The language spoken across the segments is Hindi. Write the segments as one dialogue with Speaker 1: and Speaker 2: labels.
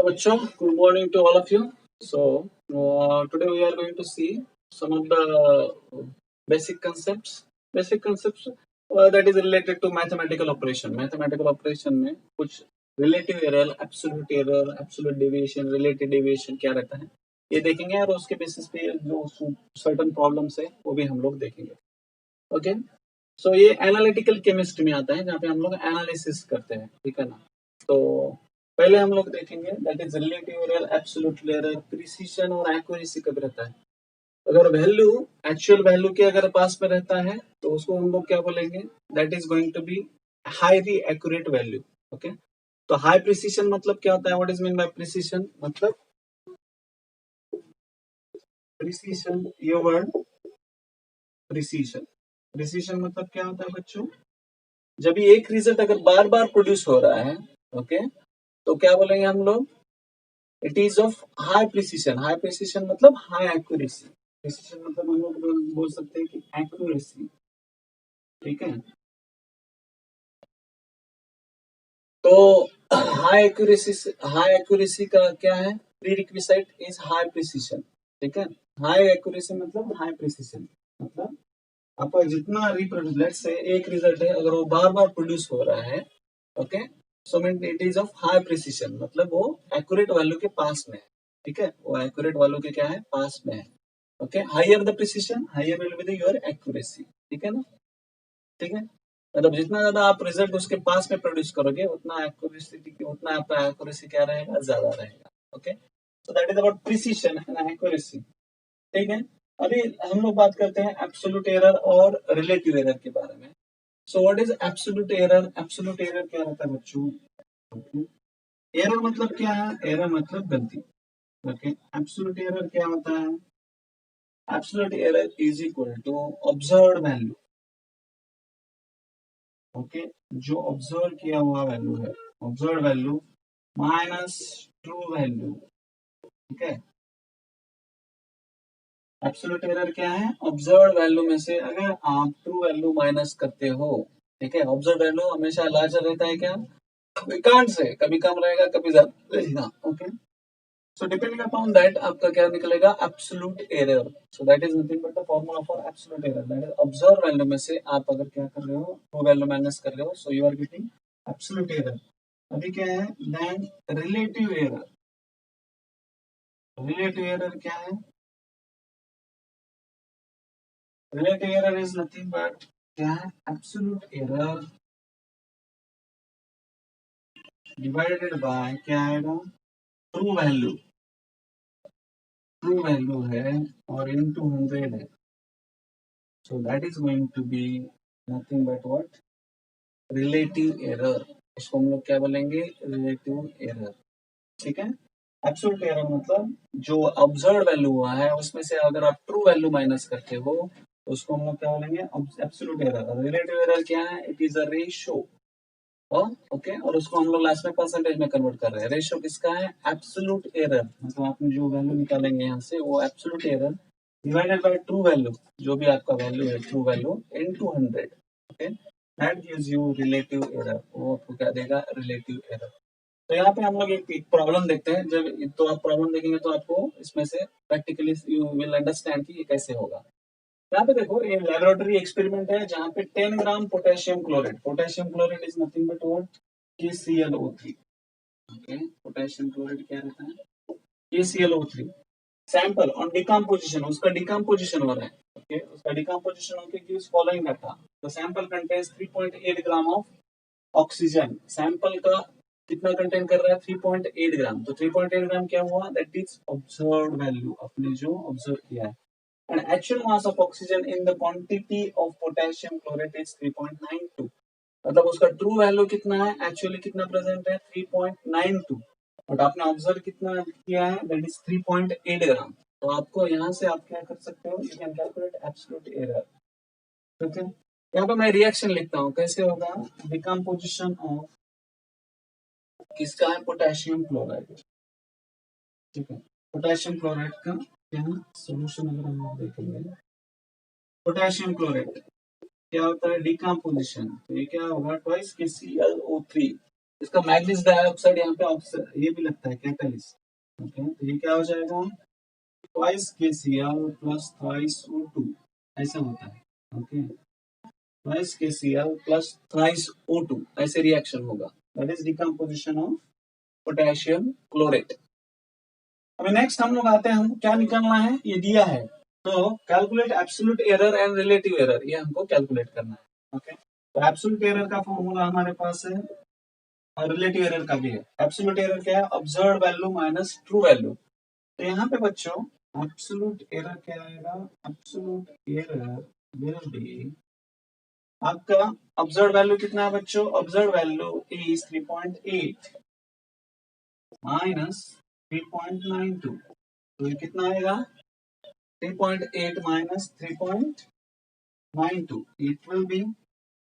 Speaker 1: Hello, bachcho. Good morning to all of you. Today we are going to see some of the basic concepts. Basic concepts that is related to mathematical operation. Mathematical operation में कुछ relative error, absolute deviation, relative deviation क्या रहता है ये देखेंगे और उसके बेसिस पे जो certain problems है वो भी हम लोग देखेंगे. ओके सो ये एनालिटिकल केमिस्ट्री में आता है जहाँ पे हम लोग एनालिसिस करते हैं. ठीक है ना. तो पहले हम लोग देखेंगे that is relative error, absolute error, precision और एक्यूरेसी कब रहता है. अगर वैल्यू एक्चुअल वैल्यू के अगर पास में रहता है तो उसको हम लोग क्या बोलेंगे, that is going to be highly accurate value. Okay तो हाई प्रिसीजन मतलब क्या होता है, what is mean by precision, मतलब प्रिसीजन, ये वर्ड प्रिसीजन, प्रिसीजन मतलब क्या होता है बच्चों, जब ये एक रिजल्ट अगर बार बार प्रोड्यूस हो रहा है ओके तो क्या बोलेंगे हम लोग, it is of high precision. High precision मतलब हाई एक्यूरेसी. प्रिसीजन मतलब हम लोग बोल सकते हैं कि एक्यूरेसी. ठीक है तो हाई एक्यूरेसी का क्या है, pre requisite is high precision. ठीक है हाई एक्यूरेसी मतलब हाई प्रिसीजन मतलब आपका जितना रिप्रोड्यूस, लेट्स से एक रिजल्ट है अगर वो बार बार प्रोड्यूस हो रहा है okay so mean it is of high precision मतलब वो एक्यूरेट वैल्यू के पास में है. ठीक है वो एक्यूरेट वैल्यू के क्या है, पास में है. Okay higher the precision higher will be the your accuracy. ठीक है ना. ठीक है मतलब जितना ज्यादा आप रिजल्ट उसके पास में प्रोड्यूस करोगे उतना एक्यूरेसी, उतना आपका एक्यूरेसी क्या रहेगा, ज्यादा रहेगा. Okay so that is about precision and accuracy. ठीक है अभी हम लोग बात करते हैं एब्सोल्यूट एरर और रिलेटिव एरर के बारे में. So what is absolute error. Absolute error क्या रहता है बच्चों, एरर मतलब क्या है, एरर मतलब गलती. ओके एब्सोल्यूट एरर क्या होता है, absolute error is equal to observed value. Okay जो ऑब्जर्व किया हुआ वैल्यू है, observe value minus true value. ठीक है एब्सोल्यूट एरर क्या है, ऑब्जर्व वैल्यू में से अगर आप ट्रू वैल्यू माइनस करते हो. ठीक है ऑब्जर्व वैल्यू हमेशा लार्जर रहता है क्या, विकांड से कभी कम रहेगा कभी ज्यादा रहेगा. Okay so depending upon that आपका क्या निकलेगा, absolute error. So that is nothing but the formula for absolute error, that is observe value में से आप अगर क्या कर रहे हो, ट्रू वैल्यू माइनस कर रहे हो, so you are getting absolute error. अभी क्या है, then relative error. Relative error क्या है, relative error is nothing but क्या है, एब्सोल्यूट एरर डिवाइडेड बाय क्या आएगा, ट्रू वैल्यू. ट्रू वैल्यू है और इनटू 100 है. So that is going to be nothing but what? Relative error. इसको हम लोग क्या बोलेंगे, relative error. ठीक है एब्सोल्यूट एरर मतलब जो ऑब्जर्व वैल्यू हुआ है उसमें से अगर आप ट्रू वैल्यू माइनस करते हो तो उसको हम लोग क्या बोलेंगे, एब्सोल्यूट एरर. रिलेटिव एरर क्या है, it is a ratio. Okay और उसको हम लोग लास्ट में परसेंटेज में कन्वर्ट कर रहे हैं. रेशियो किसका है, एब्सोल्यूट एरर मतलब आपने जो वैल्यू निकालेंगे यहाँ से वो absolute error divided by true value, जो भी आपका वैल्यू है true value into 100. Okay that gives you relative error. वो आपको क्या देगा, रिलेटिव एरर. तो यहाँ पे हम लोग एक प्रॉब्लम देखते हैं. जब तो आप प्रॉब्लम देखेंगे तो आपको इसमें से प्रैक्टिकली यू विल अंडरस्टैंड कि ये कैसे होगा. यहाँ पे देखो ये लैबोरेटरी एक्सपेरिमेंट है जहाँ पे 10 gram potassium chloride. Potassium chloride is nothing but what, KClO3. Okay potassium chloride क्या रहता है, KClO3. सैंपल ऑन डिकम्पोजिशन, उसका डिकम्पोजिशन हो रहा है. ओके उसका डिकम्पोजिशन होके gives following data. The sample contains 3.8 gram of oxygen. Sample का कितना कंटेन कर रहा है, 3.8 ग्राम. तो 3.8 ग्राम क्या हुआ, दैट इज ऑब्जर्व्ड वैल्यू, आपने जो ऑब्जर्व किया है. And actual mass of oxygen in the quantity of potassium chlorate is 3.92. मतलब उसका ट्रू वैल्यू कितना है, एक्चुअली कितना प्रेजेंट है, 3.92. बट आपने ऑब्जर्व कितना किया है, दैट इज 3.8 ग्राम. तो आपको यहाँ से आप क्या कर सकते हो, you can calculate absolute error. ठीक है यहाँ पे मैं रिएक्शन लिखता हूँ, कैसे होगा, डिकम्पोजिशन ऑफ किसका है, पोटेशियम क्लोराइड. ठीक है पोटेशियम क्लोराइड का क्या सोल्यूशन अगर हम लोग देखेंगे, पोटेशियम क्लोराइड क्या होता है, डिकम्पोजिशन. तो ये क्या होगा, ट्वाइस KClO3. इसका मैग्नीज डाइऑक्साइड यहाँ पे ये भी लगता है कैटलिस्ट। ओके, तो ये क्या हो जाएगा, twice KCl plus thrice O2 ऐसा होता है। Okay, twice KCl plus thrice O2 ऐसे रिएक्शन होगा, that is decomposition of potassium chlorate. अभी नेक्स्ट हम लोग आते हैं, हमको क्या निकालना है, ये दिया है तो calculate absolute error and relative error, ये हमको कैलकुलेट करना है। ओके, तो एब्सोल्यूट एरर का फॉर्मूला हमारे पास है और रिलेटिव एरर का भी है। एब्सोल्यूट एरर क्या है, observe value minus true value. तो यहाँ पे बच्चों एब्सोल्यूट एरर क्या आएगा, एब्सोल्यूट एरर विल बी, आपका ऑब्जर्व वैल्यू कितना है बच्चों, ऑब्जर्व वैल्यू इज 3.8 माइनस 3.92, तो ये कितना आएगा, 3.8 माइनस 3.92, इट विल बी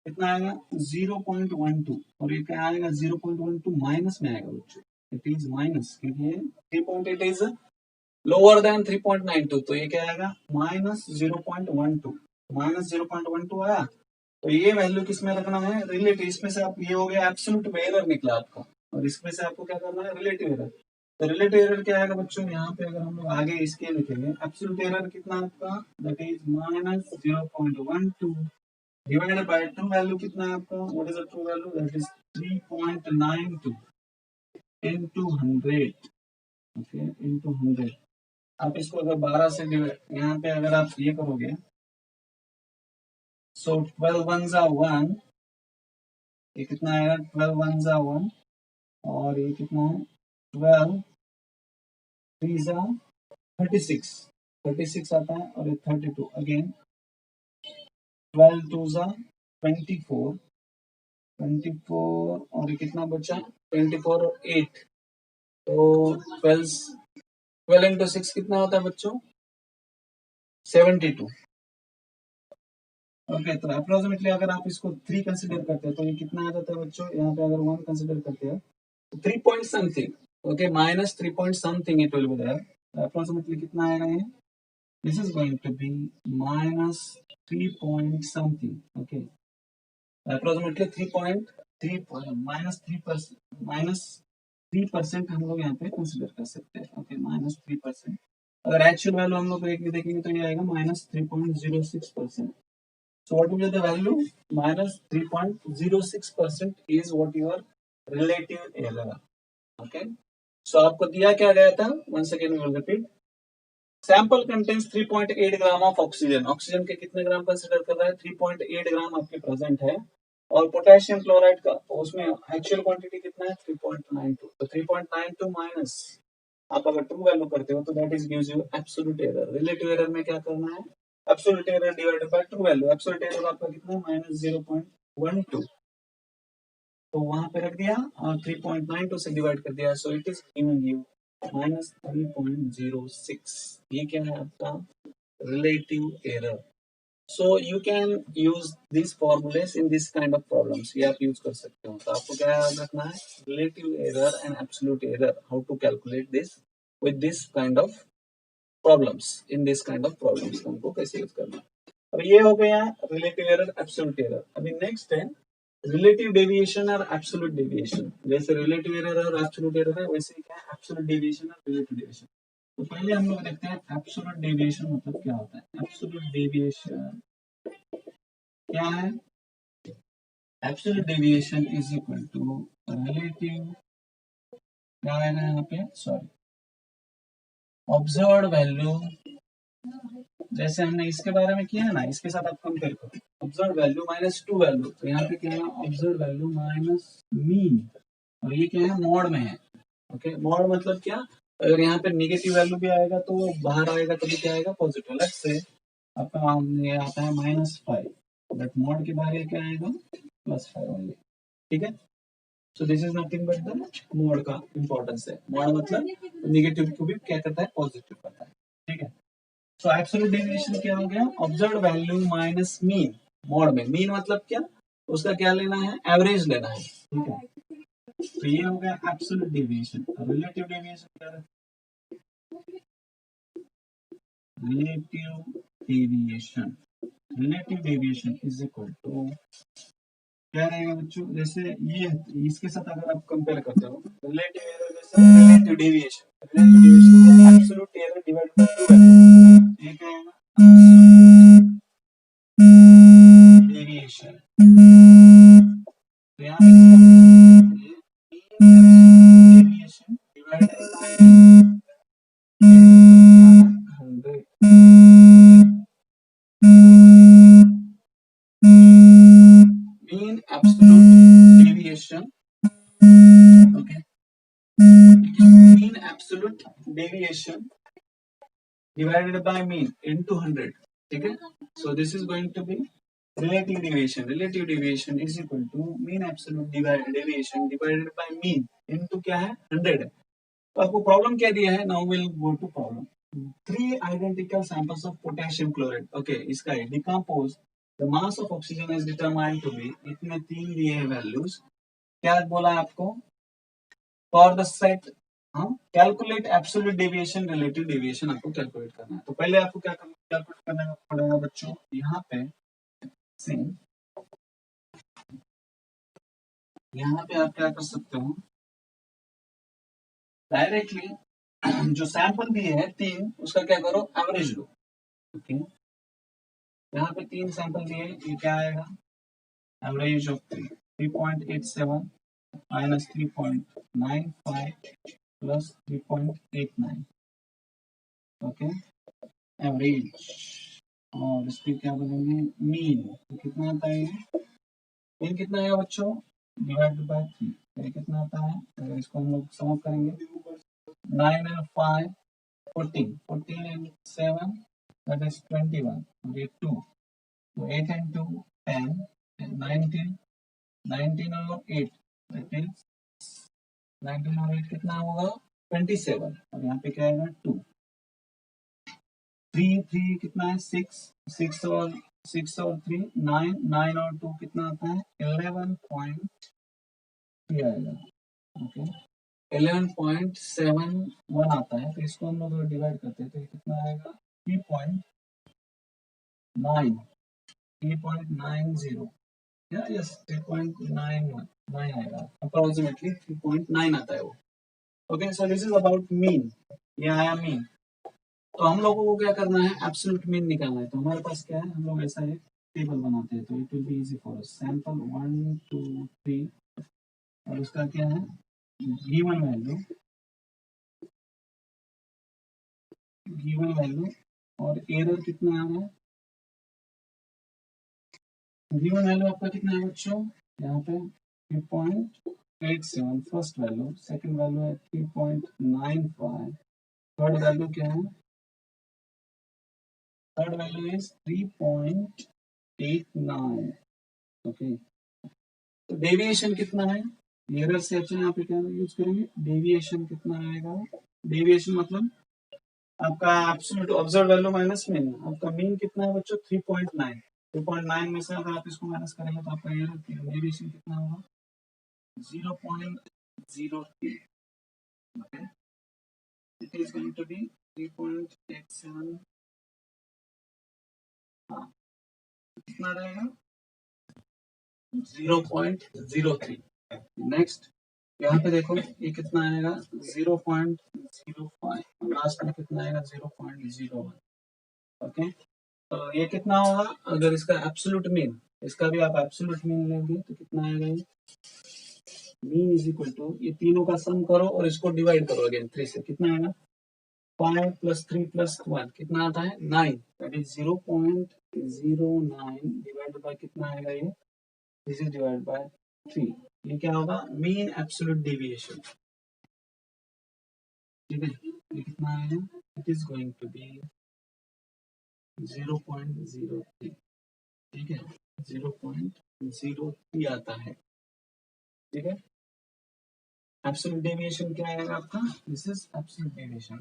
Speaker 1: कितना आएगा 0.12, और ये क्या आएगा 0.12 माइनस में आएगा बच्चों, इट इज माइनस, क्योंकि 3.8 इज लोअर देन 3.92, तो ये क्या आएगा माइनस 0.12, माइनस 0.12 आया। तो ये वैल्यू किसमें रखना है, रिलेटिव, इसमें से आप, ये हो गया एब्सोल्यूट एरर निकला आपका, और इसमें से आपको क्या करना है, रिलेटिव एरर। तो रिलेटिव एरर क्या आएगा बच्चों, यहाँ पे अगर हम लोग आगे इसके लिखेंगे, एब्सोल्यूट एरर कितना आपका, that is minus 0.12 divided by true value कितना है आपका, what is the true value, that is 3.92 into 100। Okay, into 100, आप इसको अगर 12 से डिवाइड, यहाँ पे अगर आप ये करोगे, सो 12 वन जा 1, ये कितना आएगा 12 वन जा 1, और ये कितना है 12 थ्री जा 36, 36 आता है, और ये 32 अगेन, 12 टू जा 24, 24 और ये कितना बचा 24 और 8, तो 12, 12 इंटू 6 कितना होता है बच्चों 72। ओके, तो अप्रोक्सीमेटली अगर आप इसको 3 कंसिडर करते हैं तो ये कितना आ जाता है बच्चों, यहाँ पे अगर 1 कंसिडर करते हैं तो 3 point something, okay minus 3 point something it will be there, approximately कितना आएगा ये, this is going to be minus 3 point something. Okay, approximately 3.3 minus 3% हम लोग यहाँ पे कंसिडर कर सकते हैं। ओके, माइनस 3%, अगर एक्चुअल वैल्यू हम लोग देखेंगे तो ये आएगा minus 3.06%। So what will be the value? Minus 3.06% is what your relative error. Okay. So आपको दिया क्या गया था? Once again we will repeat. Sample contains 3.8 gram of oxygen. Oxygen के कितने ग्राम कंसिडर कर रहा है? 3.8 ग्राम आपके प्रेजेंट है। और पोटेशियम क्लोराइड का उसमें एक्चुअल क्वांटिटी कितना है 3.92। तो 3.92 माइनस आप अगर ट्रू वैल्यू करते हो तो that is gives you absolute error. Relative error में क्या करना है, absolute error divided by true value. Absolute error आपका कितना माइनस 0.12, तो वहां पे रख दिया और 3.92 से डिवाइड कर दिया, so it is giving you minus 3.06। ये क्या है आपका relative error. So you can use this formulas in this kind of problems, ये आप यूज कर सकते हो। तो आपको क्या याद रखना है, relative error and absolute error, how to calculate this with this kind of problems, in this kind of problems हमको कैसे यूज करना है। अब ये हो गया रिलेटिव एरर एब्सोल्यूट एरर। अभी नेक्स्ट है रिलेटिव डेविएशन और एब्सोल्यूट डेविएशन। जैसे रिलेटिव एरर और एब्सोल्यूट एरर है, वैसे ही क्या है एब्सोल्यूट डेविएशन और रिलेटिव डेविएशन। तो पहले हम लोग देखते हैं एब्सोल्यूट डेविएशन मतलब क्या होता है। एब्सोल्यूट डेविएशन क्या है, absolute deviation is equal to relative, क्या है ना यहाँ पे, सॉरी, ऑब्जर्व्ड वैल्यू। जैसे हमने इसके बारे में किया है ना, इसके साथ आप कंपेयर करो, observe value minus true value, तो यहाँ पे क्या है ऑब्जर्व वैल्यू माइनस मीन, और ये क्या है मॉड में है। ओके, मॉड मतलब क्या, अगर यहाँ पे निगेटिव वैल्यू भी आएगा तो बाहर आएगा तभी क्या आएगा पॉजिटिव। लेट्स से आपका ये आता है -5, बट मॉड के बाहर ये क्या आएगा +5 ओनली। ठीक है, so this is nothing but the mod का इंपॉर्टेंस है। मॉड मतलब निगेटिव को भी क्या करता है पॉजिटिव करता है। ठीक है, सो एब्सोल्यूट डेविएशन क्या हो गया, observed value minus mean. Mod में मीन मतलब क्या, उसका क्या लेना है, एवरेज लेना है। ठीक है, तो ये हो गया एब्सोल्यूट डेविएशन। रिलेटिव डेविएशन क्या है, relative deviation, relative deviation is equal to क्या रहेगा बच्चों, जैसे ये इसके साथ अगर आप कंपेयर करते हो रिलेटिव एरर जैसे relative deviation absolute error divide by true value, ये क्या आएगा डेविएशन। तो यहाँ पे deviation divided bye 100, mean absolute deviation, okay, mean absolute deviation divided by mean into 100, ठीक है। So this is going to be relative deviation. Relative deviation is equal to mean absolute deviation divided by mean into क्या है 100 है। तो आपको प्रॉब्लम क्या दिया है, now will go to problem. 3 identical samples of potassium chloride, okay, इसका है decompose the mass of oxygen is determined to be, इतने 3 दिए हैं वैल्यूज, क्या बोला है आपको, फॉर द सेट, हाँ, calculate absolute deviation relative deviation आपको कैलकुलेट करना है। तो पहले आपको क्या करना, कैलकुलेट करना पड़ेगा बच्चों, यहाँ पे से यहाँ पे आप क्या कर सकते हो, डायरेक्टली जो सैंपल दिए हैं 3 उसका क्या करो एवरेज लो, ओके। यहाँ पे 3 सैंपल दिए, ये क्या आएगा, average of 3.87 minus 3.95 plus 3.89, okay, average. और इस पे क्या बोलेंगे मीन, तो कितना आता है, मीन कितना आएगा बच्चों, डिवाइड बाय 3, ये कितना आता है, अगर इसको हम लोग सम करेंगे 9 and 5 14, 14 and 7 that is 21, ये 2, तो 8 and 2 10 and 19, 19 और 8 that is 19 और 8 कितना होगा 27, और यहाँ पे क्या आएगा 2, 3 3 कितना है 6, 6 और 3 9, 9 और 2 कितना आता है 11.3 आएगा, ओके, 11.71 आता है। तो इसको हम लोग डिवाइड करते हैं तो ये कितना आएगा 3.90, यस 3.9 आएगा, अप्रोक्सीमेटली 3.9 आता है वो, okay. So this is about mean, ये आया मीन। तो हम लोगों को क्या करना है, एब्सोल्यूट मीन निकालना है। तो हमारे पास क्या है, हम लोग ऐसा एक टेबल बनाते हैं, तो it will be easy for us, sample 1 2 3 और उसका क्या है गिवन वैल्यू और एरर कितना आ रहा है, गिवन वैल्यू आपका कितना है बच्चों, यहाँ पे 3.87 फर्स्ट वैल्यू, सेकंड वैल्यू है 3.95, थर्ड वैल्यू क्या है, थर्ड वैल्यू इज 3.89, ओके। तो डेविएशन कितना है, एरर से अच्छा यहाँ पे क्या यूज करेंगे, डेविएशन कितना आएगा, डेविएशन मतलब आपका absolute observe value minus mean, आपका मीन कितना है बच्चों 3.9, 3.9 में से अगर आप इसको माइनस करेंगे तो आपका एरर डेविएशन कितना होगा 0.03, okay, it is going to be 3.87, हाँ कितना रहेगा 0.03। नेक्स्ट यहाँ पे देखो ये कितना आएगा 0.05, लास्ट में कितना आएगा 0.01, ओके। तो ये कितना होगा, अगर इसका एब्सोल्यूट मीन, इसका भी आप एब्सोल्यूट मीन लेंगे तो कितना आएगा, ये मीन इज इक्वल टू, ये तीनों का सम करो और इसको डिवाइड करो अगेन 3 से, कितना आएगा 5 + 3 + 1 कितना आता है 9, दैट इज 0.09 डिवाइड बाय कितना आएगा ये, दिस इज डिवाइड बाय 3, ये क्या होगा मीन एब्सोल्यूट डेविएशन, ठीक है। ये कितना आएगा, it is going to be 0.03, ठीक है 0.03 आता है, ठीक है। एब्सोल्यूट डेविएशन क्या आएगा आपका, this is absolute deviation,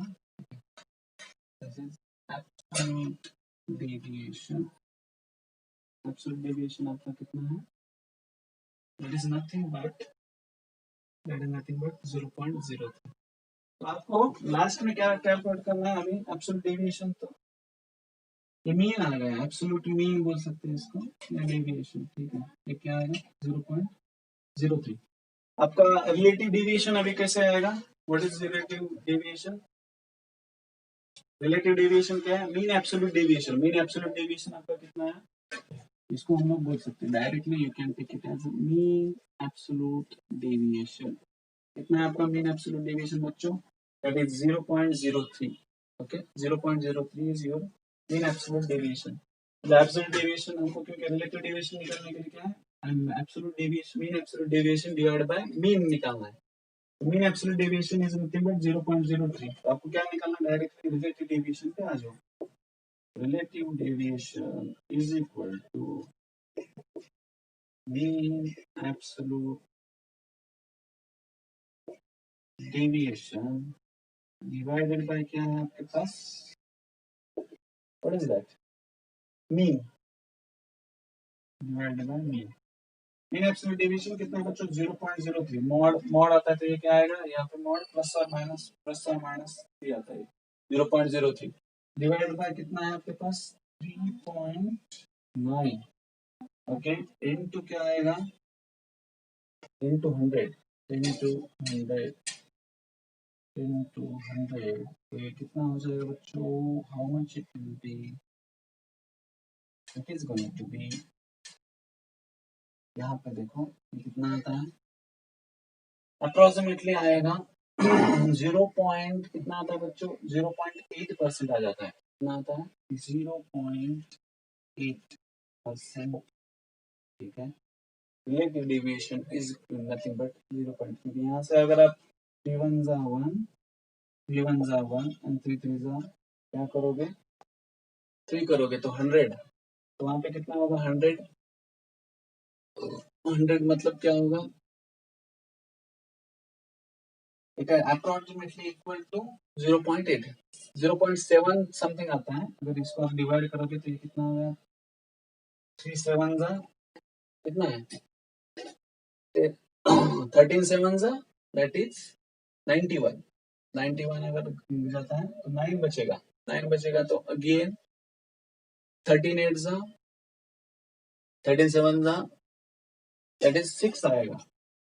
Speaker 1: this is absolute deviation, absolute deviation आपका कितना है, दैट इज नथिंग बट 0.03। तो आपको लास्ट में क्या कैलकुलेट करना है, अभी एब्सोल्यूट डेविएशन तो ये मीन आ गया, एब्सोल्यूट मीन बोल सकते हैं इसको, या डेविएशन, ठीक है। ये क्या आएगा 0.03। आपका रिलेटिव डेविएशन अभी कैसे आएगा, what is relative deviation? Relative deviation क्या है, mean absolute deviation. Mean absolute deviation आपका कितना है, इसको हम लोग बोल सकते हैं directly, you can take it as mean absolute deviation. कितना है आपका मीन एब्सोल्यूट डेविएशन बच्चों, that is 0.03। Okay, 0.03 is your mean absolute deviation. Absolute deviation हमको, क्योंकि रिलेटिव डेविएशन निकालने के लिए क्या है, absolute deviation, mean absolute deviation divided by mean निकालना है। Mean absolute deviation is nothing but 0.03। तो आपको क्या निकालना, डायरेक्टली रिलेटिव डेविएशन पे आ जाओ। Relative deviation is equal to mean absolute deviation divided by क्या है आपके पास, what is that, mean divided by mean। mean absolute deviation कितना है बच्चों, 0.03। मॉड आता है तो ये क्या आएगा, यहाँ पे मॉड प्लस और माइनस 3 आता है, 0.03 डिवाइडेड बाय कितना है आपके पास 3.9। ओके, इनटू क्या आएगा, into 100 into 100 तो ये कितना हो जाएगा बच्चों, how much it will be, it is going to be, यहाँ पे देखो ये कितना आता है, अप्रोक्सीमेटली आएगा 0 पॉइंट कितना आता है बच्चों, 0.8% आ जाता है। कितना आता है 0.8%, ठीक है। Relative deviation is nothing but 0.3। यहाँ से अगर आप 3 1 जा 1 3 1 जा 1 एंड 3 3 जा क्या करोगे 3 करोगे तो 100, तो वहां पे कितना होगा 100 मतलब क्या होगा, it approximately equal to 0.8 0.7 something आता है। अगर इसको आप डिवाइड करोगे तो ये कितना होगा, 3 7 जा कितना है 13 7 जा दैट इज 91 अगर जाता है तो 9 बचेगा, 9 बचेगा तो अगेन 13 8 जा 13 7 जा दैट इज 6 आएगा।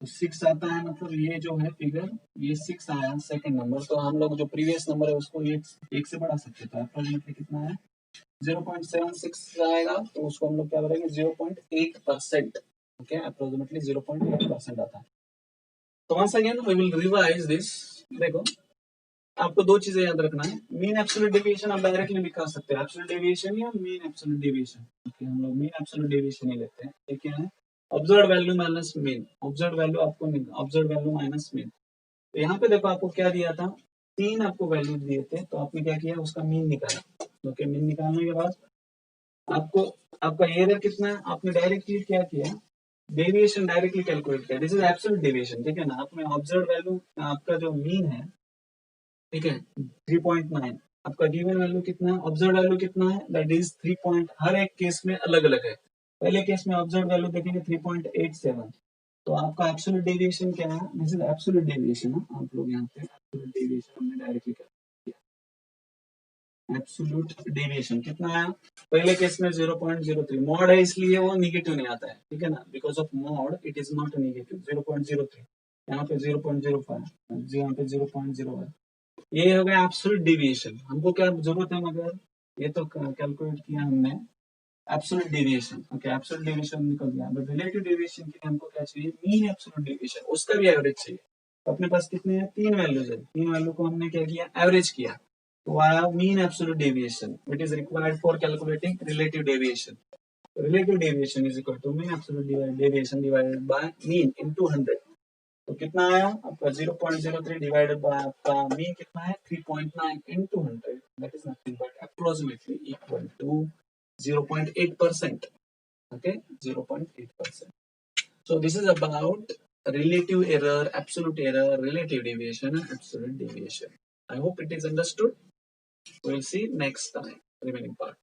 Speaker 1: तो 6 आता है मतलब ये जो है फिगर, ये 6 आया सेकंड नंबर, तो हम लोग जो प्रीवियस नंबर है उसको एक से बढ़ा सकते थे। अप्रोक्सीमेटली कितना है 0.76 आएगा, तो उसको हम लोग क्या करेंगे 0.8%। ओके, अप्रोक्सीमेटली 0.8% आता है। तो once again we will revise this. देखो आपको दो चीजें याद रखना है, मीन एब्सोल्यूट डेविएशन आप डायरेक्टली लिखा सकते हैं, एब्सोल्यूट डेविएशन या मीन एब्सोल्यूट डेविएशन। ओके, हम लोग मीन एब्सोल्यूट डेविएशन ही लेते हैं। ये क्या है, observe value minus mean, observe value आपको ऑब्जर्व वैल्यू माइनस मीन। तो यहाँ पे देखो आपको क्या दिया था, 3 आपको वैल्यू दिए थे, तो आपने क्या किया उसका मीन निकाला। ओके, मीन निकालने के बाद आपको आपका एरर कितना है, आपने डायरेक्टली क्या किया, डेविएशन डायरेक्टली कैलकुलेट किया, दिस इज एब्सोल्यूट डेविएशन, ठीक है ना। आपने ऑब्जर्व वैल्यू आपका जो मीन है, ठीक है 3.9, आपका गिवन वैल्यू कितना है, ऑब्जर्व वैल्यू कितना है, दैट इज 3 हर एक केस में अलग अलग है। पहले केस में ऑब्जर्व वैल्यू देखेंगे 3.87, तो आपका एब्सोल्यूट डेविएशन क्या है, दिस इज एब्सोल्यूट डेविएशन। आप लोग यहाँ पे एब्सोल्यूट डेविएशन हमने डायरेक्टली किया, एब्सोल्यूट डेविएशन कितना आया, पहले केस में 0.03, मॉड है इसलिए वो निगेटिव नहीं आता है, ठीक है ना, because of mod it is not negative. 0.03, यहाँ पे 0.05, यहाँ पे 0.01, ये हो गया एब्सोल्यूट डेविएशन। हमको क्या जरूरत है, मगर ये तो कैलकुलेट किया हमने absolute deviation. Okay, absolute deviation निकल गया, बट रिलेटिव डेविएशन के लिए हमको क्या चाहिए, मीन एब्सोल्यूट डेविएशन, उसका भी एवरेज चाहिए। अपने पास कितने हैं, 3 वैल्यूज है, 3 वैल्यू को हमने क्या किया, एवरेज किया, तो आया mean absolute deviation which is required for calculating relative deviation. Relative deviation is equal to mean absolute deviation divided by mean into 100। तो कितना आया आपका 0.03 डिवाइडेड बाय आपका मीन कितना है 3.9 into 100, that is nothing but approximately equal to 0.8%। okay, 0.8%। so this is about relative error, absolute error, relative deviation and absolute deviation. I hope it is understood. We will see next time remaining part.